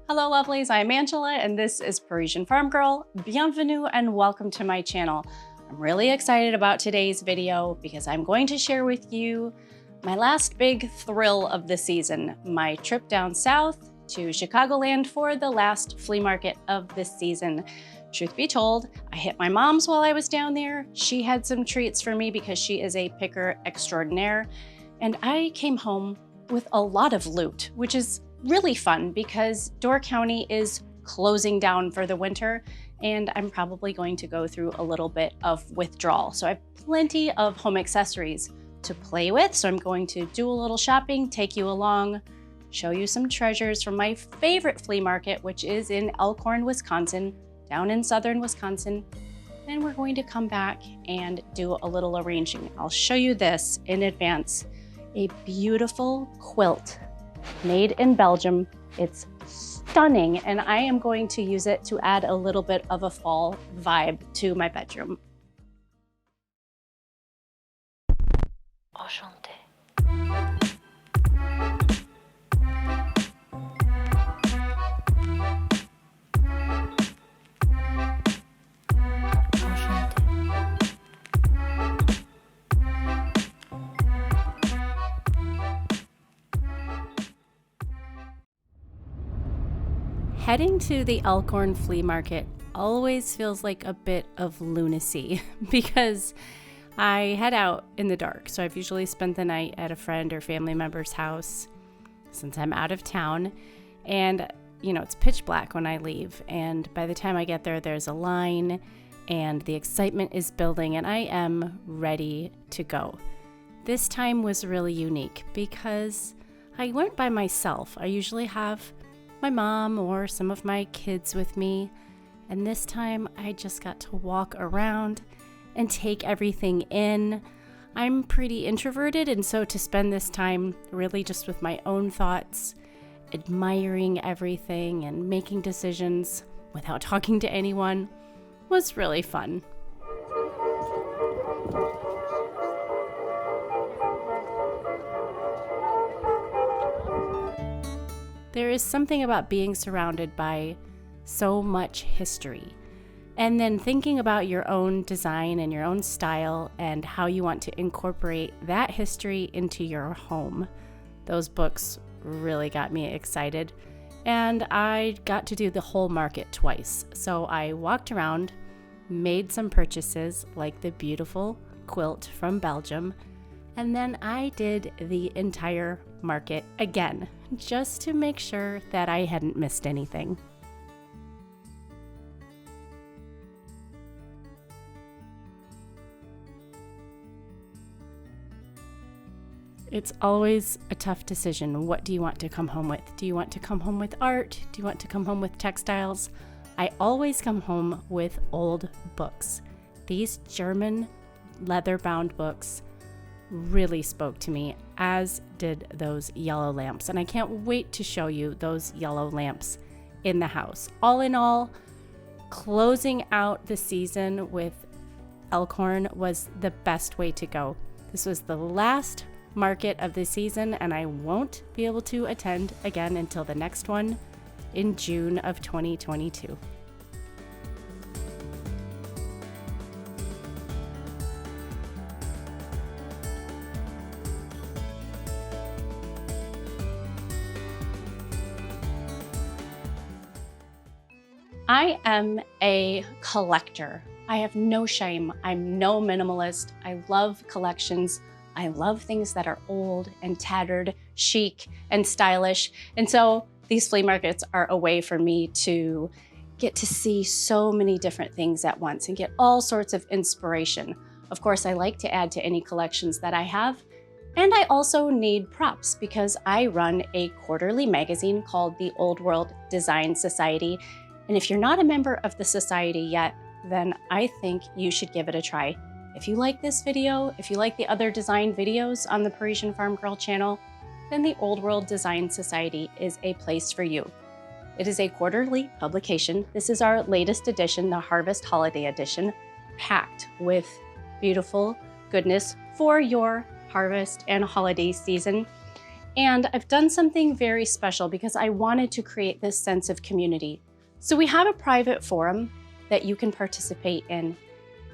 Hello lovelies, I'm Angela and this is Parisienne Farmgirl. Bienvenue and welcome to my channel. I'm really excited about today's video because I'm going to share with you my last big thrill of the season, my trip down south to Chicagoland for the last flea market of this season. Truth be told, I hit my mom's while I was down there. She had some treats for me because she is a picker extraordinaire. And I came home with a lot of loot, which is really fun because Door County is closing down for the winter and I'm probably going to go through a little bit of withdrawal. So I have plenty of home accessories to play with. So I'm going to do a little shopping, take you along, show you some treasures from my favorite flea market, which is in Elkhorn, Wisconsin, down in southern Wisconsin. Then we're going to come back and do a little arranging. I'll show you this in advance. A beautiful quilt made in Belgium. It's stunning, and I am going to use it to add a little bit of a fall vibe to my bedroom. Enchantée. Heading to the Elkhorn flea market always feels like a bit of lunacy because I head out in the dark. So I've usually spent the night at a friend or family member's house since I'm out of town. And, you know, it's pitch black when I leave. And by the time I get there, there's a line and the excitement is building and I am ready to go. This time was really unique because I went by myself. I usually have my mom or some of my kids with me, and this time I just got to walk around and take everything in. I'm pretty introverted, and so to spend this time really just with my own thoughts, admiring everything and making decisions without talking to anyone was really fun. There is something about being surrounded by so much history, and then thinking about your own design and your own style and how you want to incorporate that history into your home. Those books really got me excited, and I got to do the whole market twice. So I walked around, made some purchases like the beautiful quilt from Belgium, and then I did the entire market again, just to make sure that I hadn't missed anything. It's always a tough decision. What do you want to come home with? Do you want to come home with art? Do you want to come home with textiles? I always come home with old books. These German leather-bound books really spoke to me, as did those yellow lamps. And I can't wait to show you those yellow lamps in the house. All in all, closing out the season with Elkhorn was the best way to go. This was the last market of the season, and I won't be able to attend again until the next one in June of 2022. I am a collector. I have no shame. I'm no minimalist. I love collections. I love things that are old and tattered, chic and stylish. And so these flea markets are a way for me to get to see so many different things at once and get all sorts of inspiration. Of course, I like to add to any collections that I have. And I also need props because I run a quarterly magazine called the Old World Design Society. And if you're not a member of the society yet, then I think you should give it a try. If you like this video, if you like the other design videos on the Parisienne Farmgirl channel, then the Old World Design Society is a place for you. It is a quarterly publication. This is our latest edition, the Harvest Holiday Edition, packed with beautiful goodness for your harvest and holiday season. And I've done something very special because I wanted to create this sense of community. So we have a private forum that you can participate in.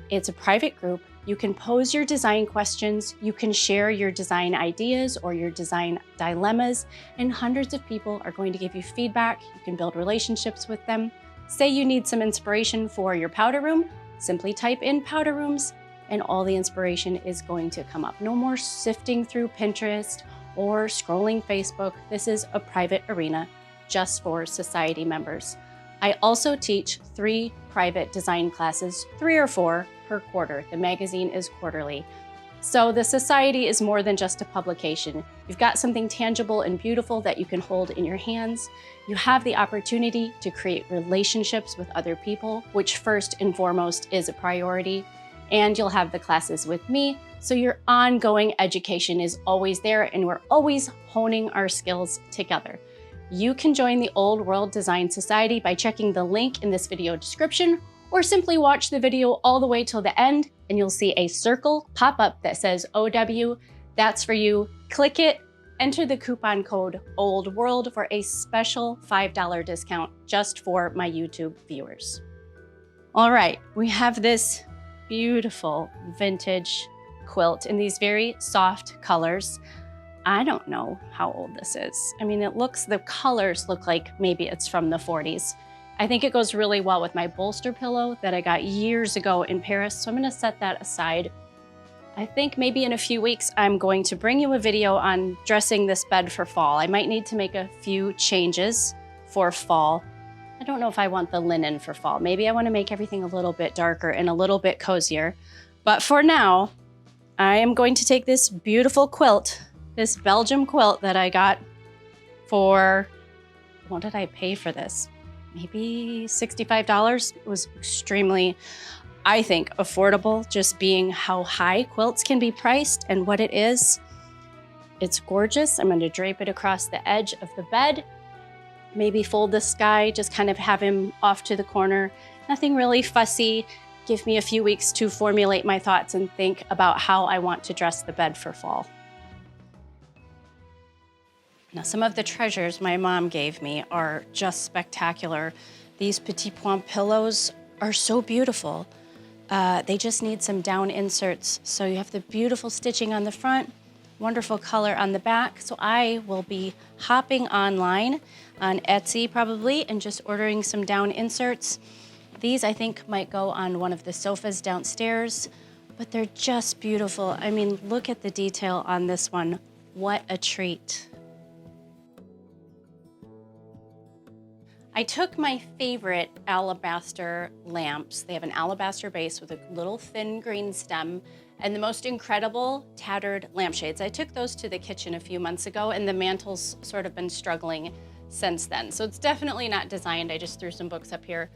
It's a private group. You can pose your design questions, you can share your design ideas or your design dilemmas, and hundreds of people are going to give you feedback. You can build relationships with them. Say you need some inspiration for your powder room, simply type in powder rooms and all the inspiration is going to come up. No more sifting through Pinterest or scrolling Facebook. This is a private arena just for society members. I also teach 3 private design classes, 3 or 4 per quarter. The magazine is quarterly. So the society is more than just a publication. You've got something tangible and beautiful that you can hold in your hands. You have the opportunity to create relationships with other people, which first and foremost is a priority. And you'll have the classes with me. So your ongoing education is always there and we're always honing our skills together. You can join the Old World Design Society by checking the link in this video description, or simply watch the video all the way till the end and you'll see a circle pop up that says OW. That's for you. Click it, enter the coupon code OLDWORLD for a special $5 discount just for my YouTube viewers. All right, we have this beautiful vintage quilt in these very soft colors. I don't know how old this is. I mean, the colors look like maybe it's from the 40s. I think it goes really well with my bolster pillow that I got years ago in Paris, so I'm gonna set that aside. I think maybe in a few weeks, I'm going to bring you a video on dressing this bed for fall. I might need to make a few changes for fall. I don't know if I want the linen for fall. Maybe I wanna make everything a little bit darker and a little bit cozier. But for now, I am going to take this beautiful quilt, this Belgium quilt that I got for, what did I pay for this? Maybe $65. It was extremely, I think, affordable, just being how high quilts can be priced and what it is. It's gorgeous. I'm going to drape it across the edge of the bed, maybe fold this guy, just kind of have him off to the corner. Nothing really fussy. Give me a few weeks to formulate my thoughts and think about how I want to dress the bed for fall. Now, some of the treasures my mom gave me are just spectacular. These petit point pillows are so beautiful. They just need some down inserts. So you have the beautiful stitching on the front, wonderful color on the back. So I will be hopping online on Etsy probably and just ordering some down inserts. These I think might go on one of the sofas downstairs, but they're just beautiful. I mean, look at the detail on this one. What a treat. I took my favorite alabaster lamps. They have an alabaster base with a little thin green stem and the most incredible tattered lampshades. I took those to the kitchen a few months ago and the mantle's sort of been struggling since then. So it's definitely not designed. I just threw some books up here.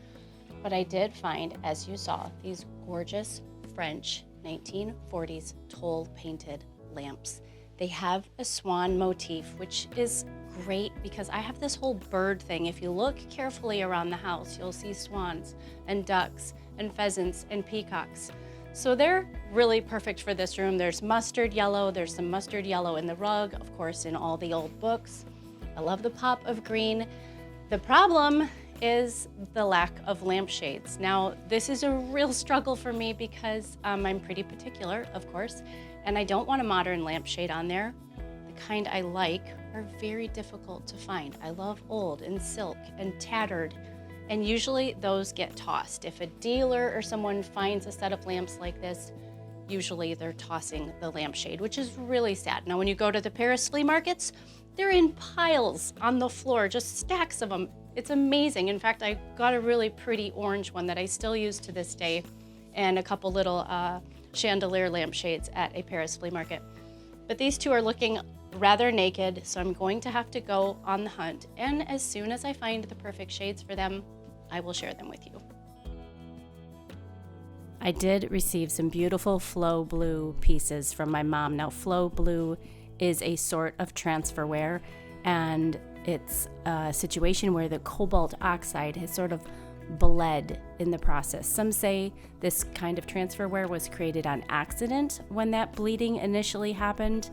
But I did find, as you saw, these gorgeous French 1940s toll painted lamps. They have a swan motif, which is great because I have this whole bird thing. If you look carefully around the house, you'll see swans and ducks and pheasants and peacocks. So they're really perfect for this room. There's mustard yellow. There's some mustard yellow in the rug, of course, in all the old books. I love the pop of green. The problem is the lack of lampshades. Now, this is a real struggle for me because I'm pretty particular, of course, and I don't want a modern lampshade on there. The kind I like are very difficult to find. I love old and silk and tattered, and usually those get tossed. If a dealer or someone finds a set of lamps like this, usually they're tossing the lampshade, which is really sad. Now, when you go to the Paris flea markets, they're in piles on the floor, just stacks of them. It's amazing. In fact, I got a really pretty orange one that I still use to this day, and a couple little chandelier lampshades at a Paris flea market. But these two are looking rather naked, so I'm going to have to go on the hunt. And as soon as I find the perfect shades for them, I will share them with you. I did receive some beautiful Flow Blue pieces from my mom. Now, Flow Blue is a sort of transferware, and it's a situation where the cobalt oxide has sort of bled in the process. Some say this kind of transferware was created on accident when that bleeding initially happened,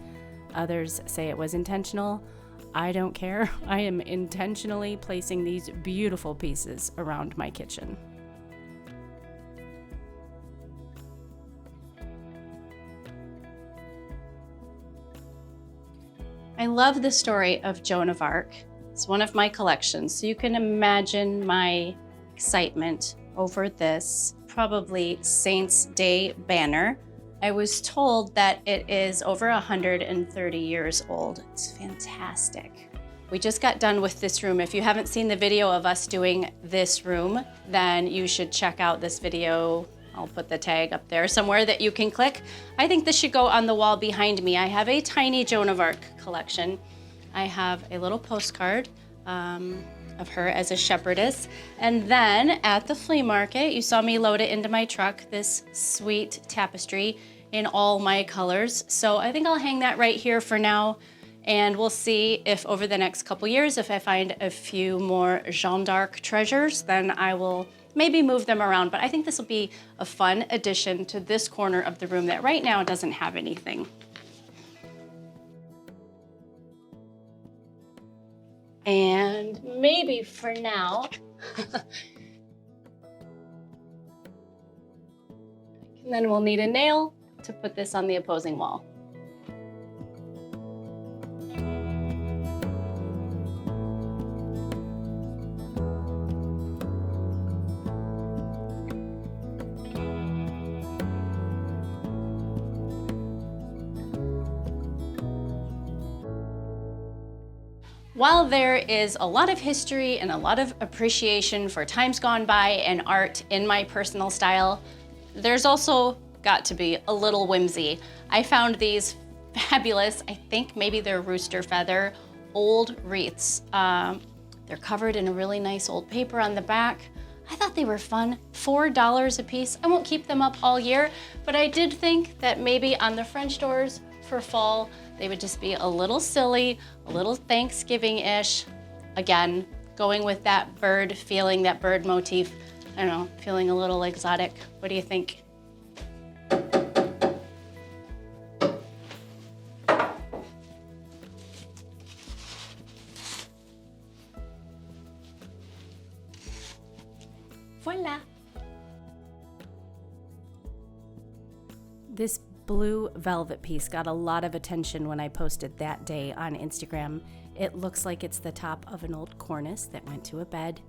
Others say it was intentional. I don't care. I am intentionally placing these beautiful pieces around my kitchen. I love the story of Joan of Arc. It's one of my collections, so you can imagine my excitement over this probably Saints' Day banner. I was told that it is over 130 years old. It's fantastic. We just got done with this room. If you haven't seen the video of us doing this room, then you should check out this video. I'll put the tag up there somewhere that you can click. I think this should go on the wall behind me. I have a tiny Joan of Arc collection. I have a little postcard of her as a shepherdess. And then at the flea market, you saw me load it into my truck, this sweet tapestry in all my colors. So I think I'll hang that right here for now. And we'll see if over the next couple years, if I find a few more Jeanne d'Arc treasures, then I will maybe move them around. But I think this will be a fun addition to this corner of the room that right now doesn't have anything. And maybe for now, and then we'll need a nail to put this on the opposing wall. While there is a lot of history and a lot of appreciation for times gone by and art in my personal style, there's also got to be a little whimsy. I found these fabulous, I think maybe they're rooster feather, old wreaths. They're covered in a really nice old paper on the back. I thought they were fun, $4 a piece. I won't keep them up all year, but I did think that maybe on the French doors for fall, they would just be a little silly, a little Thanksgiving-ish. Again, going with that bird feeling, that bird motif. I don't know, feeling a little exotic. What do you think? Voila. This blue velvet piece got a lot of attention when I posted that day on Instagram. It looks like it's the top of an old cornice that went to a bed.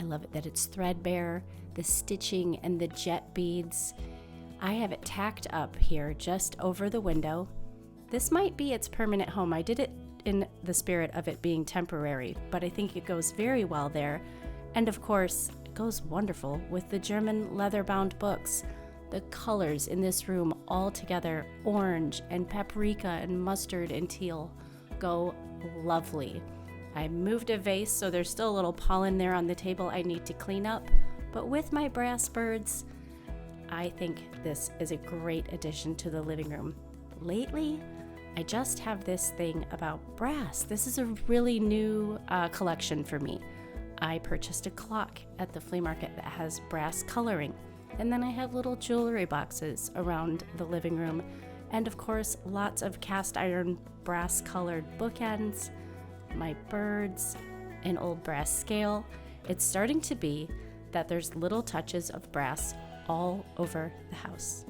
I love it that it's threadbare, the stitching and the jet beads. I have it tacked up here just over the window. This might be its permanent home. I did it in the spirit of it being temporary, but I think it goes very well there. And of course, it goes wonderful with the German leather-bound books. The colors in this room all together, orange and paprika and mustard and teal, go lovely. I moved a vase, so there's still a little pollen there on the table I need to clean up, but with my brass birds, I think this is a great addition to the living room. Lately, I just have this thing about brass. This is a really new collection for me. I purchased a clock at the flea market that has brass coloring. And then I have little jewelry boxes around the living room. And of course, lots of cast iron brass colored bookends, my birds, an old brass scale. It's starting to be that there's little touches of brass all over the house.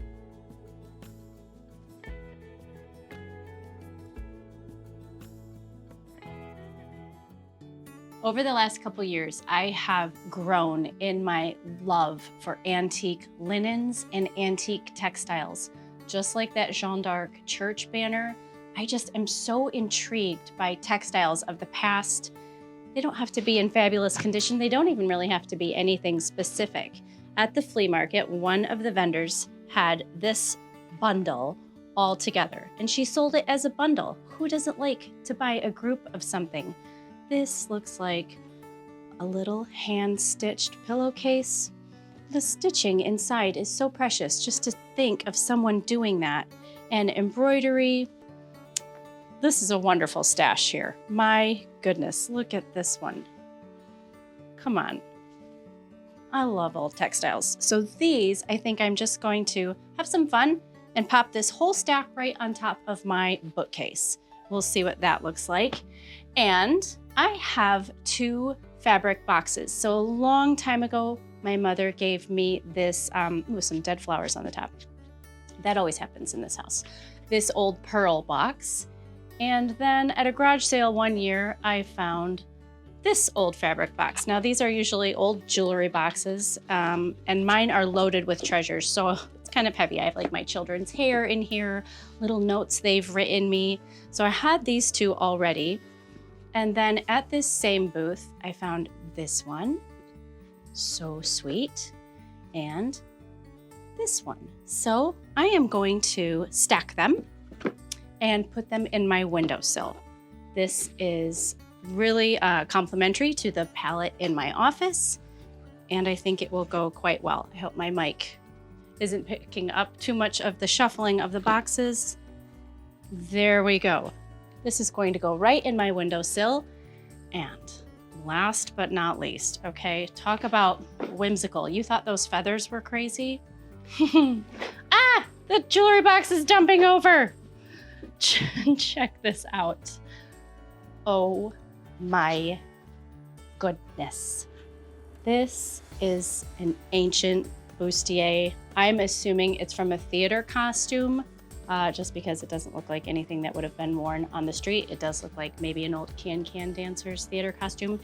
Over the last couple years, I have grown in my love for antique linens and antique textiles. Just like that Jeanne d'Arc church banner, I just am so intrigued by textiles of the past. They don't have to be in fabulous condition. They don't even really have to be anything specific. At the flea market, one of the vendors had this bundle all together, and she sold it as a bundle. Who doesn't like to buy a group of something? This looks like a little hand-stitched pillowcase. The stitching inside is so precious, just to think of someone doing that. And embroidery. This is a wonderful stash here. My goodness, look at this one. Come on. I love old textiles. So these, I think I'm just going to have some fun and pop this whole stack right on top of my bookcase. we'll see what that looks like. And I have 2 fabric boxes. So a long time ago, my mother gave me this, with some dead flowers on the top. That always happens in this house. This old pearl box. And then at a garage sale one year, I found this old fabric box. Now these are usually old jewelry boxes, and mine are loaded with treasures. So it's kind of heavy. I have like my children's hair in here, little notes they've written me. So I had these 2 already. And then at this same booth, I found this one. So sweet. And this one. So I am going to stack them and put them in my windowsill. This is really complimentary to the palette in my office, and I think it will go quite well. I hope my mic isn't picking up too much of the shuffling of the boxes. There we go. This is going to go right in my windowsill. And last but not least, okay, talk about whimsical. You thought those feathers were crazy? Ah, the jewelry box is dumping over. Check this out. Oh my goodness. This is an ancient bustier. I'm assuming it's from a theater costume, just because it doesn't look like anything that would have been worn on the street. It does look like maybe an old can-can dancer's theater costume.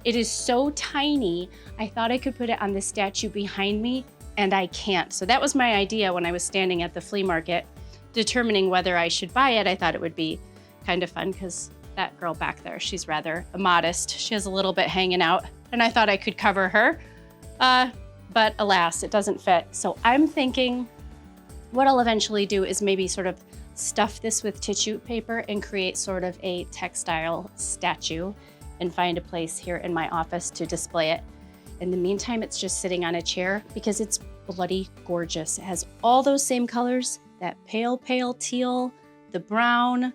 It is so tiny, I thought I could put it on the statue behind me, and I can't. So that was my idea when I was standing at the flea market, determining whether I should buy it. I thought it would be kind of fun because that girl back there, she's rather modest. She has a little bit hanging out, and I thought I could cover her. But alas, it doesn't fit. So I'm thinking what I'll eventually do is maybe sort of stuff this with tissue paper and create sort of a textile statue and find a place here in my office to display it. In the meantime, it's just sitting on a chair because it's bloody gorgeous. It has all those same colors, that pale, pale teal, the brown,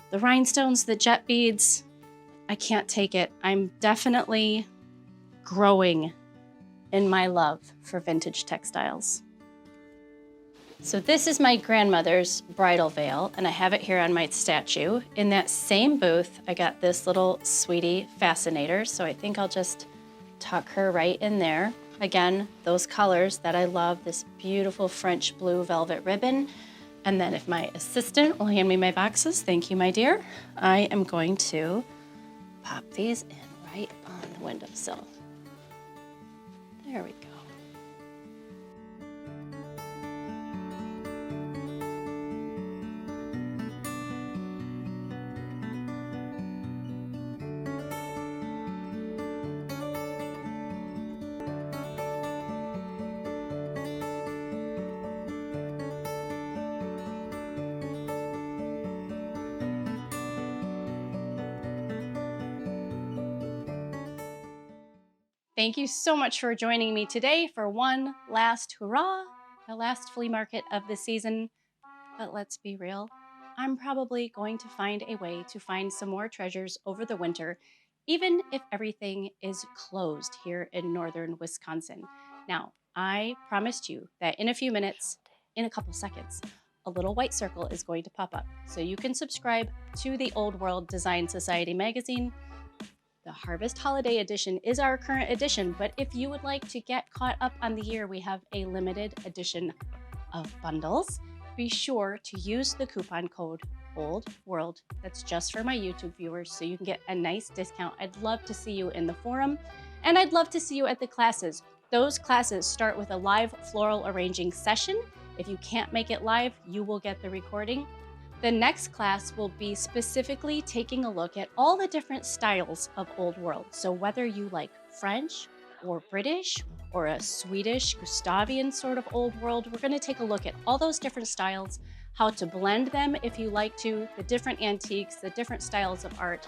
the rhinestones, the jet beads. I can't take it. I'm definitely growing in my love for vintage textiles. So this is my grandmother's bridal veil, and I have it here on my statue. In that same booth, I got this little sweetie fascinator, so I think I'll just tuck her right in there. Again, those colors that I love, this beautiful French blue velvet ribbon. And then if my assistant will hand me my boxes, thank you, my dear, I am going to pop these in right on the windowsill. There we go. Thank you so much for joining me today for one last hurrah, the last flea market of the season. But let's be real, I'm probably going to find a way to find some more treasures over the winter, even if everything is closed here in northern Wisconsin. Now, I promised you that in a few minutes, in a couple seconds, a little white circle is going to pop up. So you can subscribe to the Old World Design Society magazine. The Harvest Holiday Edition is our current edition, but if you would like to get caught up on the year, we have a limited edition of bundles. Be sure to use the coupon code OLDWORLD. That's just for my YouTube viewers, so you can get a nice discount. I'd love to see you in the forum, and I'd love to see you at the classes. Those classes start with a live floral arranging session. If you can't make it live, you will get the recording. The next class will be specifically taking a look at all the different styles of Old World. So whether you like French or British or a Swedish Gustavian sort of Old World, we're going to take a look at all those different styles, how to blend them if you like to, the different antiques, the different styles of art,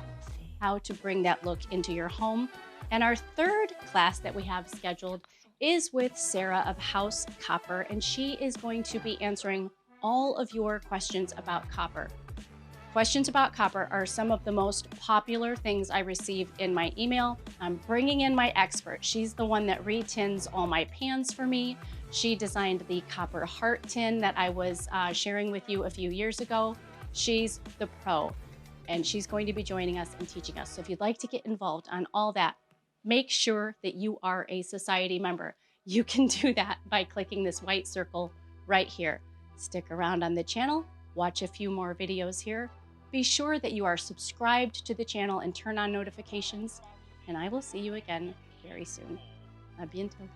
how to bring that look into your home. And our third class that we have scheduled is with Sarah of House Copper, and she is going to be answering all of your questions about copper. Questions about copper are some of the most popular things I receive in my email. I'm bringing in my expert. She's the one that retins all my pans for me. She designed the copper heart tin that I was sharing with you a few years ago. She's the pro. and she's going to be joining us and teaching us. So if you'd like to get involved on all that, make sure that you are a society member. You can do that by clicking this white circle right here. Stick around on the channel, watch a few more videos here. Be sure that you are subscribed to the channel and turn on notifications, and I will see you again very soon. À bientôt.